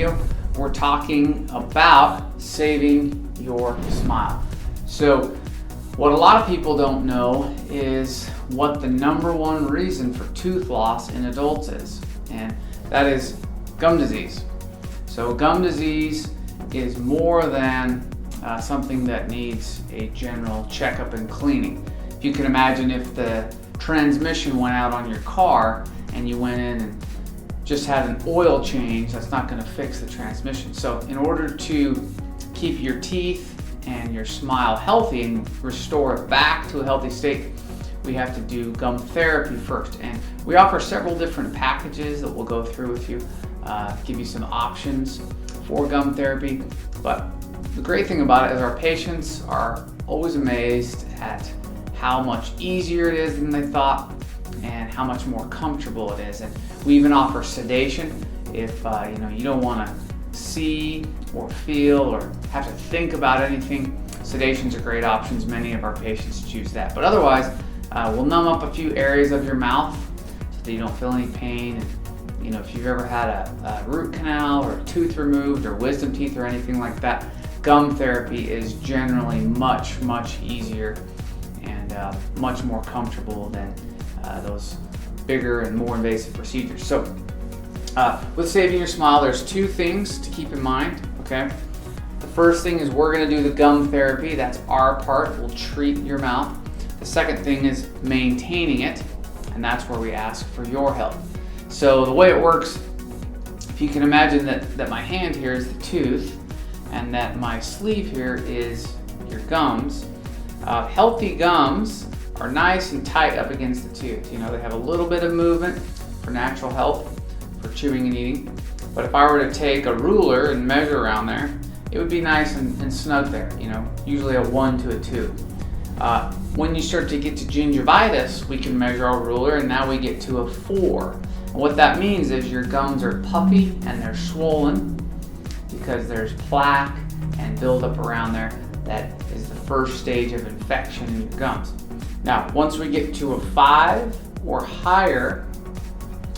video, we're talking about saving your smile. So what a lot of people don't know is what the #1 reason for tooth loss in adults is, and that is gum disease. So gum disease is more than something that needs a general checkup and cleaning. If you can imagine, if the transmission went out on your car and you went in and just had an oil change, that's not going to fix the transmission. So in order to keep your teeth and your smile healthy and restore it back to a healthy state, we have to do gum therapy first. And we offer several different packages that we'll go through with you, give you some options for gum therapy. But the great thing about it is our patients are always amazed at how much easier it is than they thought and how much more comfortable it is. And we even offer sedation if you don't want to see or feel or have to think about anything. Sedation's are great options. Many of our patients choose that. But otherwise, we'll numb up a few areas of your mouth so that you don't feel any pain. And, if you've ever had a root canal or a tooth removed or wisdom teeth or anything like that, gum therapy is generally much, much easier and much more comfortable than those bigger and more invasive procedures. So with saving your smile, there's two things to keep in mind, okay? The first thing is we're gonna do the gum therapy. That's our part. We'll treat your mouth. The second thing is maintaining it, and that's where we ask for your help. So the way it works, if you can imagine that my hand here is the tooth and that my sleeve here is your gums. Healthy gums are nice and tight up against the tooth. They have a little bit of movement for natural health, for chewing and eating. But if I were to take a ruler and measure around there, it would be nice and snug there, usually a 1 to a 2. When you start to get to gingivitis, we can measure our ruler and now we get to a 4. And what that means is your gums are puffy and they're swollen because there's plaque and buildup around there. That is the first stage of infection in your gums. Now, once we get to a 5 or higher,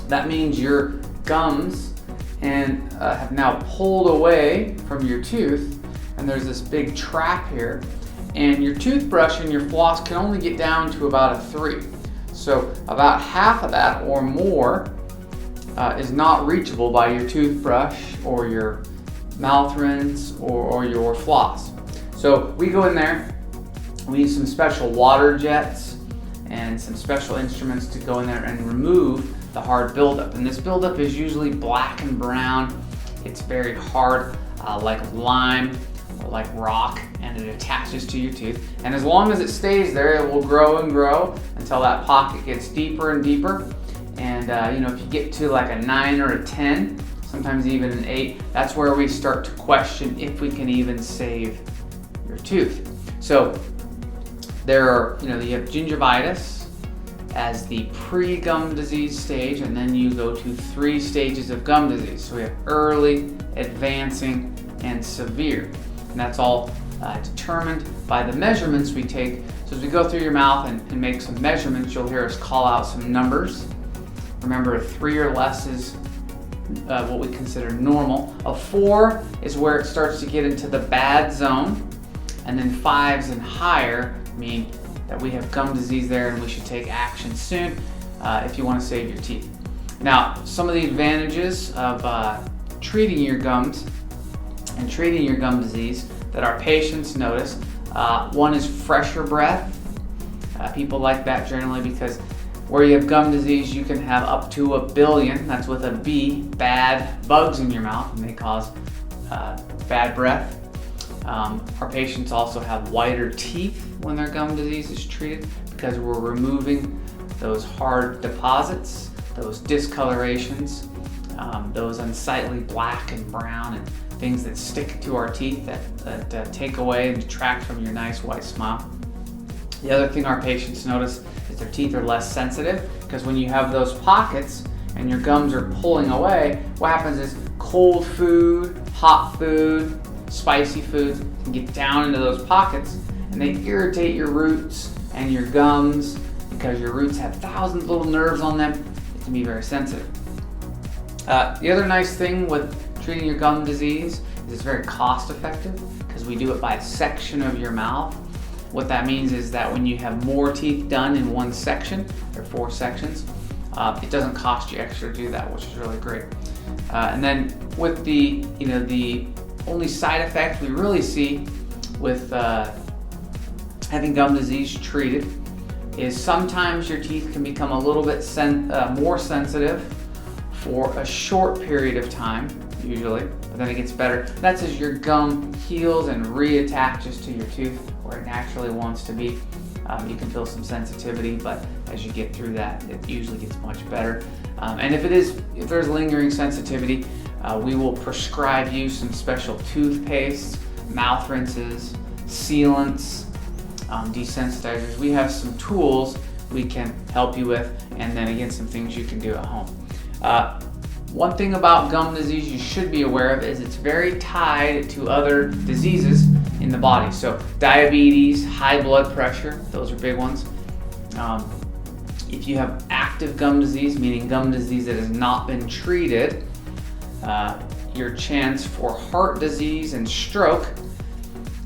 that means your gums have now pulled away from your tooth, and there's this big trap here, and your toothbrush and your floss can only get down to about a 3. So about half of that or more is not reachable by your toothbrush or your mouth rinse or your floss. So we go in there, we use some special water jets and some special instruments to go in there and remove the hard buildup. And this buildup is usually black and brown. It's very hard, like lime or like rock, and it attaches to your tooth. And as long as it stays there, it will grow and grow until that pocket gets deeper and deeper. And if you get to like a 9 or a 10, sometimes even an 8, that's where we start to question if we can even save your tooth. So there are, you have gingivitis as the pre-gum disease stage, and then you go to 3 stages of gum disease. So we have early, advancing, and severe. And that's all determined by the measurements we take. So as we go through your mouth and make some measurements, you'll hear us call out some numbers. Remember, a 3 or less is what we consider normal. A 4 is where it starts to get into the bad zone. And then 5s and higher mean that we have gum disease there and we should take action soon if you want to save your teeth. Now, some of the advantages of treating your gums and treating your gum disease that our patients notice, one is fresher breath. People like that generally because where you have gum disease, you can have up to 1 billion, that's with a B, bad bugs in your mouth, and they cause bad breath. Our patients also have whiter teeth when their gum disease is treated because we're removing those hard deposits, those discolorations, those unsightly black and brown and things that stick to our teeth that take away and detract from your nice white smile. The other thing our patients notice is their teeth are less sensitive because when you have those pockets and your gums are pulling away, what happens is cold food, hot food, spicy foods can get down into those pockets and they irritate your roots and your gums because your roots have thousands of little nerves on them. It can be very sensitive. The other nice thing with treating your gum disease is it's very cost effective because we do it by a section of your mouth. What that means is that when you have more teeth done in one section, or 4 sections, it doesn't cost you extra to do that, which is really great. And then with the only side effect we really see with having gum disease treated is sometimes your teeth can become a little bit more sensitive for a short period of time, usually, but then it gets better. That's as your gum heals and reattaches to your tooth where it naturally wants to be. You can feel some sensitivity, but as you get through that, it usually gets much better. And if there's lingering sensitivity, we will prescribe you some special toothpastes, mouth rinses, sealants, desensitizers. We have some tools we can help you with, and then again, some things you can do at home. One thing about gum disease you should be aware of is it's very tied to other diseases in the body. So diabetes, high blood pressure, those are big ones. If you have active gum disease, meaning gum disease that has not been treated, your chance for heart disease and stroke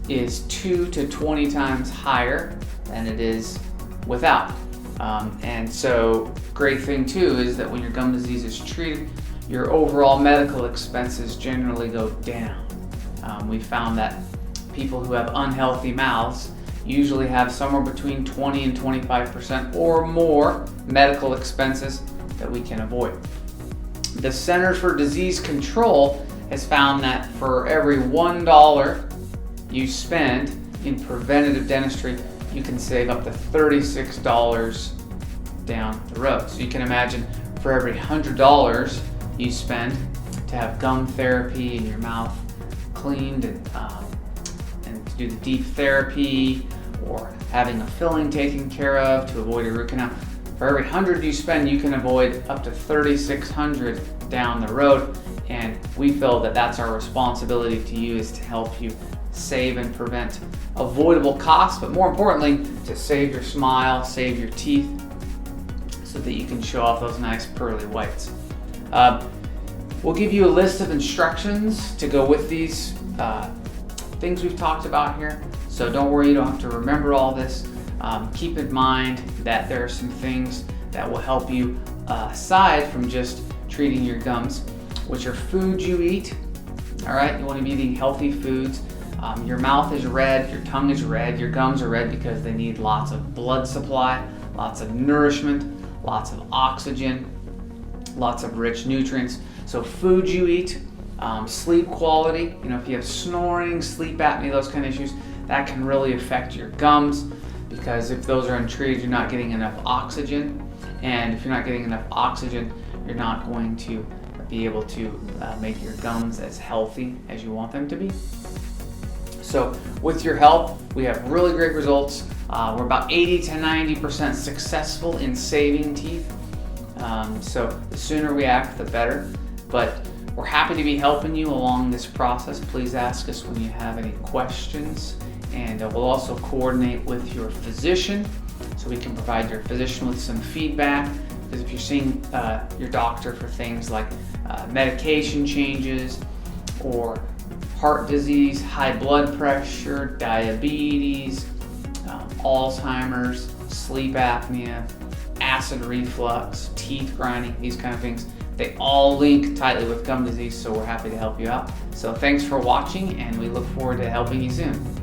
is 2 to 20 times higher than it is without. And so great thing too is that when your gum disease is treated, your overall medical expenses generally go down. We found that people who have unhealthy mouths usually have somewhere between 20 and 25% or more medical expenses that we can avoid. The Centers for Disease Control has found that for every $1 you spend in preventative dentistry, you can save up to $36 down the road. So you can imagine for every $100 you spend to have gum therapy in your mouth cleaned and to do the deep therapy, or having a filling taken care of to avoid a root canal. For every $100 you spend, you can avoid up to $3,600 down the road. And we feel that that's our responsibility to you, is to help you save and prevent avoidable costs, but more importantly, to save your smile, save your teeth, so that you can show off those nice pearly whites. We'll give you a list of instructions to go with these things we've talked about here. So don't worry, you don't have to remember all this. Keep in mind that there are some things that will help you aside from just treating your gums, which are food you eat. All right, you want to be eating healthy foods. Your mouth is red, your tongue is red, your gums are red because they need lots of blood supply, lots of nourishment, lots of oxygen, lots of rich nutrients. So food you eat, sleep quality, if you have snoring, sleep apnea, those kind of issues, that can really affect your gums, because if those are untreated, you're not getting enough oxygen. And if you're not getting enough oxygen, you're not going to be able to make your gums as healthy as you want them to be. So with your help, we have really great results. We're about 80 to 90% successful in saving teeth. So the sooner we act, the better. But we're happy to be helping you along this process. Please ask us when you have any questions. And we'll also coordinate with your physician, so we can provide your physician with some feedback. Because if you're seeing your doctor for things like medication changes, or heart disease, high blood pressure, diabetes, Alzheimer's, sleep apnea, acid reflux, teeth grinding, these kind of things, they all link tightly with gum disease, so we're happy to help you out. So thanks for watching, and we look forward to helping you soon.